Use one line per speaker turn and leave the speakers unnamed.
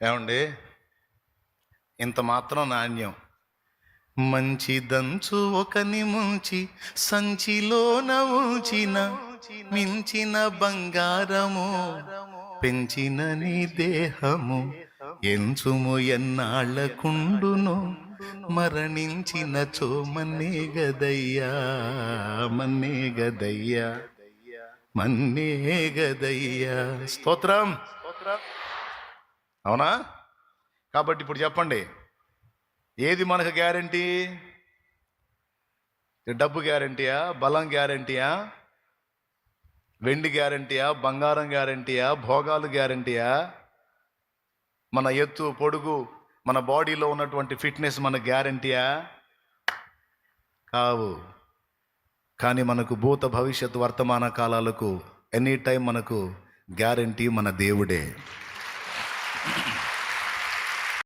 ఏమండి, ఇంత మాత్రం నాణ్యం. మంచిదంచు ఒకని ముంచి సంచిలోన ఉంచిన మించిన బంగారము పెంచిన నీ దేహము ఎంచుము ఎన్నాళ్ళకుండును మరణించిన చోమన్నే గదయ్యా, మన్నే గదయ్యా, మన్నే గదయ్యా. స్తోత్రం. అవునా? కాబట్టి ఇప్పుడు చెప్పండి, ఏది మనకు గ్యారంటీ? డబ్బు గ్యారంటీయా? బలం గ్యారంటీయా? వెండి గ్యారంటీయా? బంగారం గ్యారంటీయా? భోగాలు గ్యారంటీయా? మన ఎత్తు, పొడుగు, మన బాడీలో ఉన్నటువంటి ఫిట్నెస్ మన గ్యారంటీయా? కావు. కానీ మనకు భూత భవిష్యత్ వర్తమాన కాలాలకు ఎనీ టైం మనకు గ్యారంటీ మన దేవుడే.